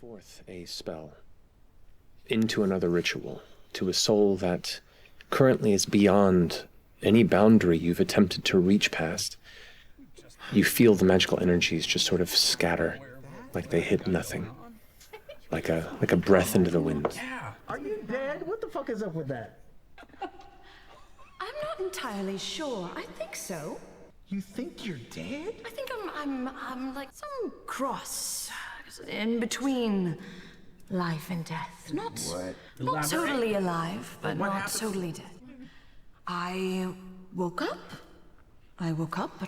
forth a spell into another ritual to a soul that currently is beyond any boundary you've attempted to reach past. You feel the magical energies just sort of scatter, like they hit nothing, like a breath into the wind. Are you dead? What the fuck is up with that? I'm not entirely sure. I think so. You think you're dead? I think I'm like some cross in between life and death. Not totally alive, but not totally dead. I woke up and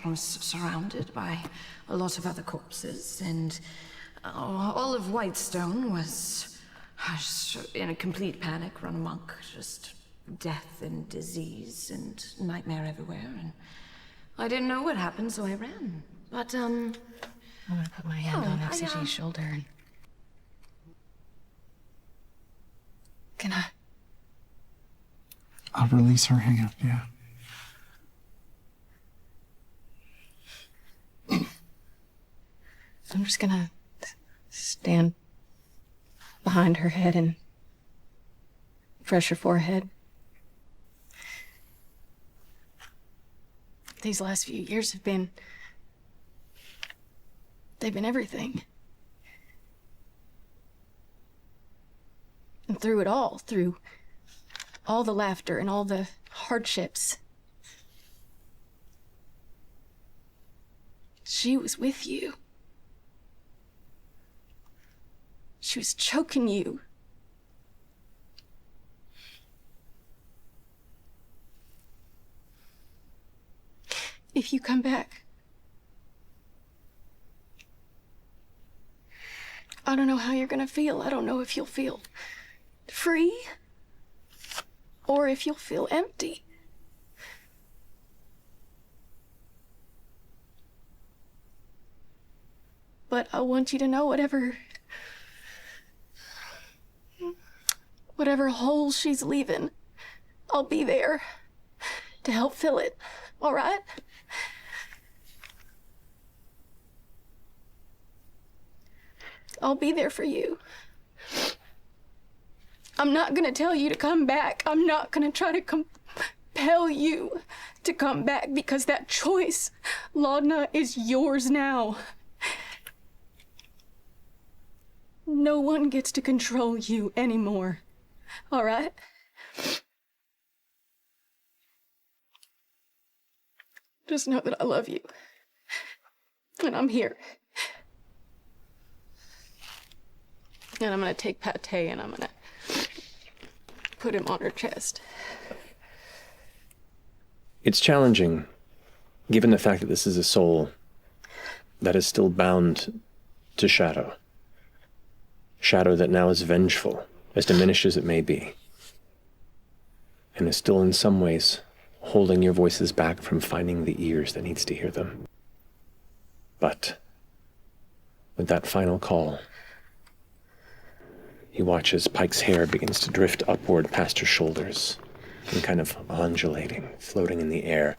was surrounded by a lot of other corpses, and all of Whitestone was in a complete panic, run amok, just death and disease and nightmare everywhere, and I didn't know what happened, so I ran. But, I'm gonna put my hand on FCG's shoulder and... Can I? I'll release her hand, yeah. I'm just gonna stand behind her head and brush her forehead. These last few years have been... they've been everything. And through it all, through all the laughter and all the hardships, she was with you. She was choking you. If you come back, I don't know how you're gonna feel. I don't know if you'll feel free or if you'll feel empty. But I want you to know whatever hole she's leaving, I'll be there to help fill it, all right? I'll be there for you. I'm not gonna tell you to come back. I'm not gonna try to compel you to come back, because that choice, Laudna, is yours now. No one gets to control you anymore. All right? Just know that I love you. And I'm here. And I'm gonna take Pate and I'm gonna put him on her chest. It's challenging, given the fact that this is a soul that is still bound to shadow. Shadow that now is vengeful, as diminished as it may be, and is still in some ways holding your voices back from finding the ears that needs to hear them. But with that final call, you watch as Pike's hair begins to drift upward past her shoulders and kind of undulating, floating in the air.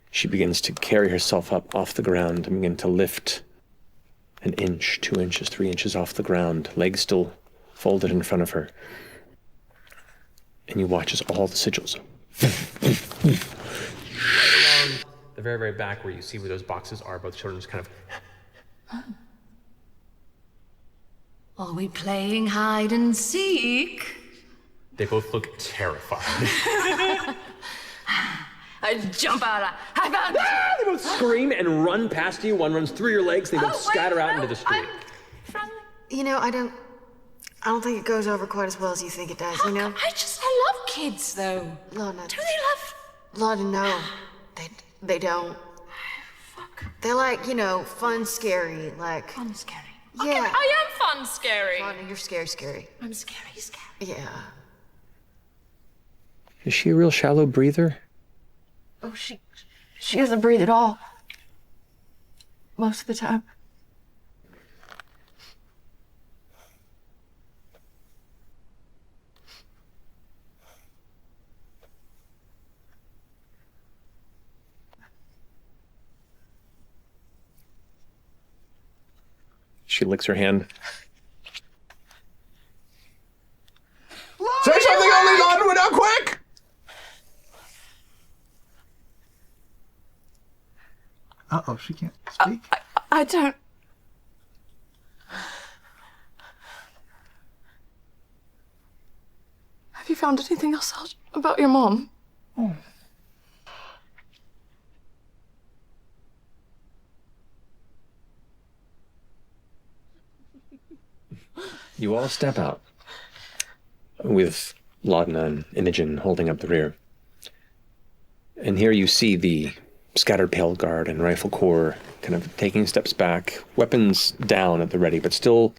She begins to carry herself up off the ground and begin to lift an inch, 2 inches, 3 inches off the ground, legs still folded in front of her. And you watch as all the sigils along the very, very back where you see where those boxes are, both children just kind of... Are we playing hide and seek? They both look terrified. I jump out. I found it. They both scream and run past you. One runs through your legs. They both scatter out into the street. You know, I don't think it goes over quite as well as you think it does, you know? I love kids, though. Laudna. Do they love... Laudna, no. They don't. Fuck. They're like, you know, fun, scary, like... Fun, scary. Yeah. Okay, I am fun, scary. Laudna, you're scary. I'm scary. Yeah. Is she a real shallow breather? Oh, she doesn't breathe at all. Most of the time. She licks her hand. Uh-oh, she can't speak. I don't... Have you found anything else out about your mom? Oh. You all step out, with Laudna and Imogen holding up the rear. And here you see the scattered pale guard and rifle corps kind of taking steps back, weapons down at the ready, but still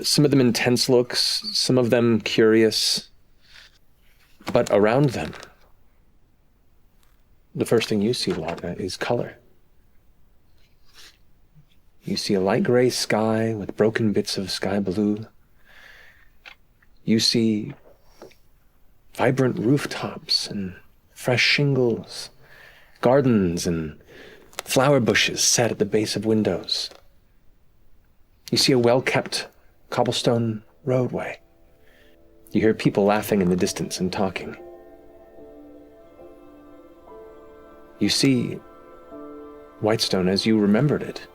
some of them intense looks, some of them curious. But around them, the first thing you see, Laudna, is color. You see a light gray sky with broken bits of sky blue. You see vibrant rooftops and fresh shingles, gardens and flower bushes set at the base of windows. You see a well-kept cobblestone roadway. You hear people laughing in the distance and talking. You see Whitestone as you remembered it,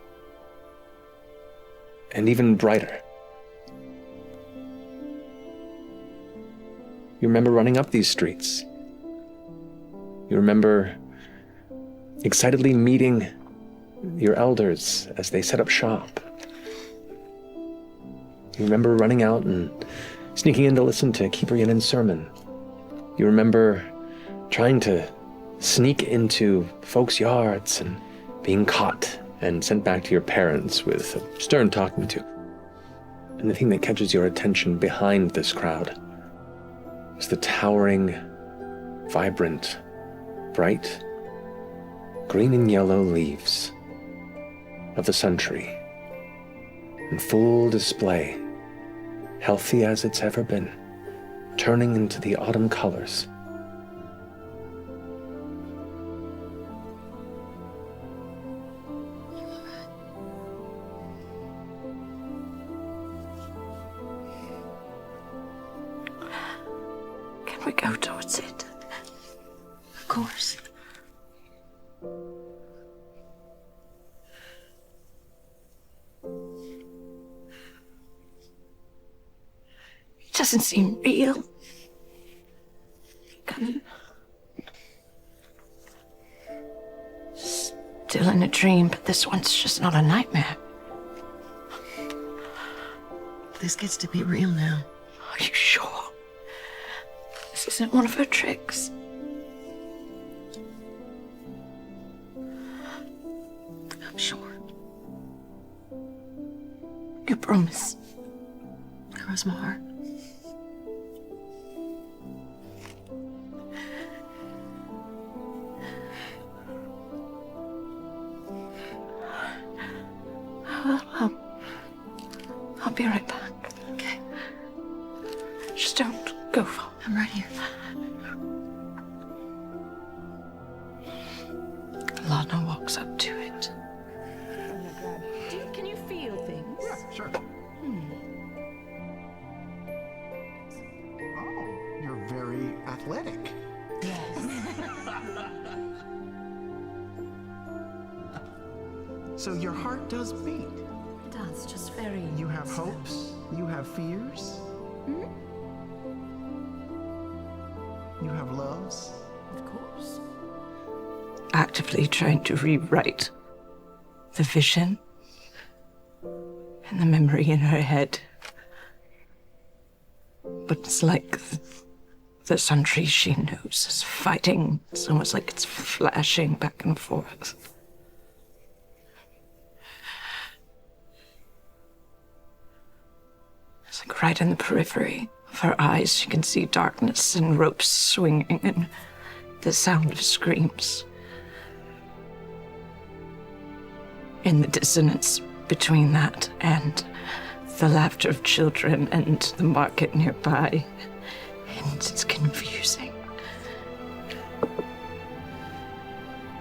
and even brighter. You remember running up these streets. You remember excitedly meeting your elders as they set up shop. You remember running out and sneaking in to listen to Keeper Yinen's sermon. You remember trying to sneak into folks' yards and being caught and sent back to your parents with a stern talking to. And the thing that catches your attention behind this crowd is the towering, vibrant, bright, green and yellow leaves of the sun tree in full display, healthy as it's ever been, turning into the autumn colors. Can we go towards it? Of course. It doesn't seem real. Still in a dream, but this one's just not a nightmare. This gets to be real now. Are you sure? This isn't one of her tricks. I'm sure. You promise? Cross my heart. I'll be right back. Okay. Just don't go far. I'm right here. Laudna walks up to it. Can you feel things? Yeah, sure. Oh, you're very athletic. So your heart does beat. It does, just very... You have hopes. You have fears. You have loves. Of course. Actively trying to rewrite the vision and the memory in her head. But it's like the sun tree she knows is fighting. It's almost like it's flashing back and forth. It's like right in the periphery of her eyes, you can see darkness and ropes swinging and the sound of screams. In the dissonance between that and the laughter of children and the market nearby. And it's confusing.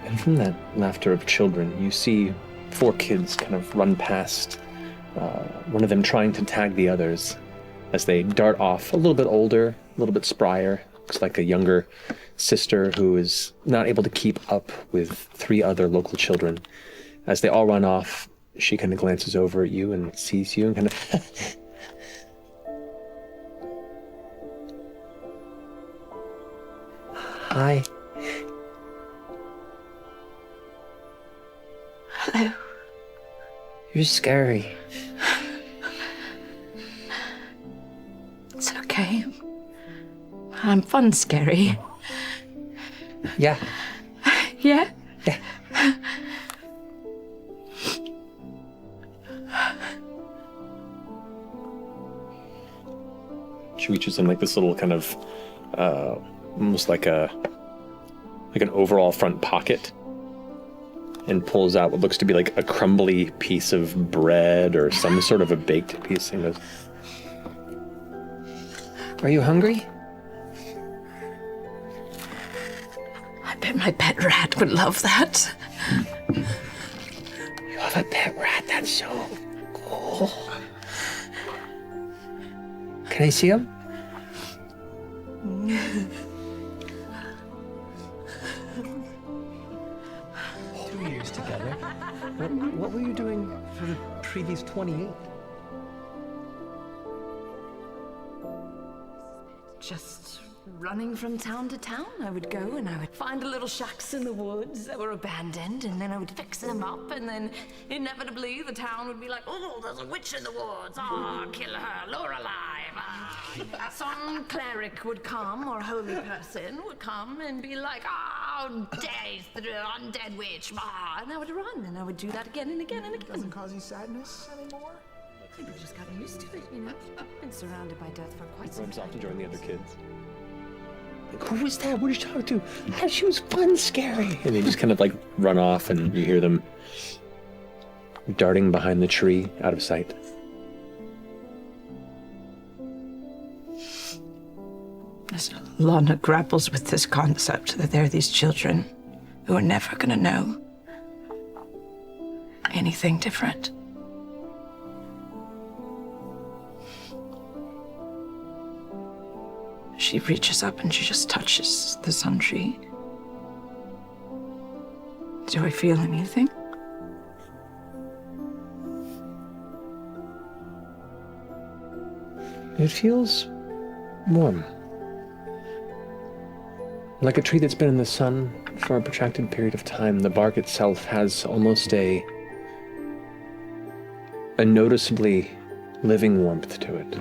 And from that laughter of children, you see 4 kids kind of run past, one of them trying to tag the others as they dart off, a little bit older, a little bit sprier, looks like a younger sister who is not able to keep up with 3 other local children. As they all run off, she kind of glances over at you and sees you and kind of... Hi. Hello. You're scary. It's okay. I'm fun scary. Yeah. Yeah? Yeah. She reaches in like this little kind of, almost like an overall front pocket, and pulls out what looks to be like a crumbly piece of bread or some sort of a baked piece, and goes, "Are you hungry?" I bet my pet rat would love that. You have a pet rat? That's so cool. Can I see him? 2 years together. What were you doing for the previous 28? Just running from town to town. I would go and I would find the little shacks in the woods that were abandoned, and then I would fix them up, and then inevitably the town would be like, oh, there's a witch in the woods. Oh, kill her, lure her alive. Some cleric would come, or holy person would come and be like, oh, death, the undead witch. And I would run, and I would do that again and again and again. Doesn't cause you sadness anymore? People just got used to it, you know? Been surrounded by death for quite some Runs time. off to join the other kids. Like, who was that? What did you talk to? Ah, she was fun, scary. And they just kind of like run off, and you hear them darting behind the tree, out of sight. As Laudna grapples with this concept that there are these children who are never gonna know anything different. She reaches up and she just touches the sun tree. Do I feel anything? It feels warm. Like a tree that's been in the sun for a protracted period of time. The bark itself has almost a noticeably living warmth to it.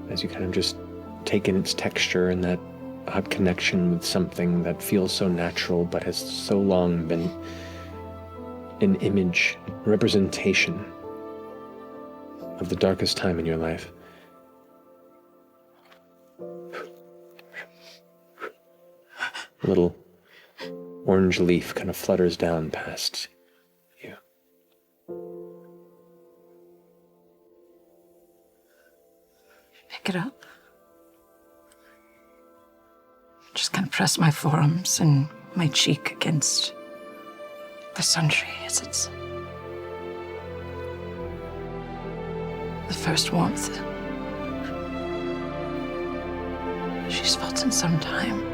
As you kind of just take in its texture and that odd connection with something that feels so natural but has so long been an image, a representation of the darkest time in your life. A little orange leaf kind of flutters down past you. Pick it up. Just kind of press my forearms and my cheek against the sun tree as it's the first warmth she's felt in some time.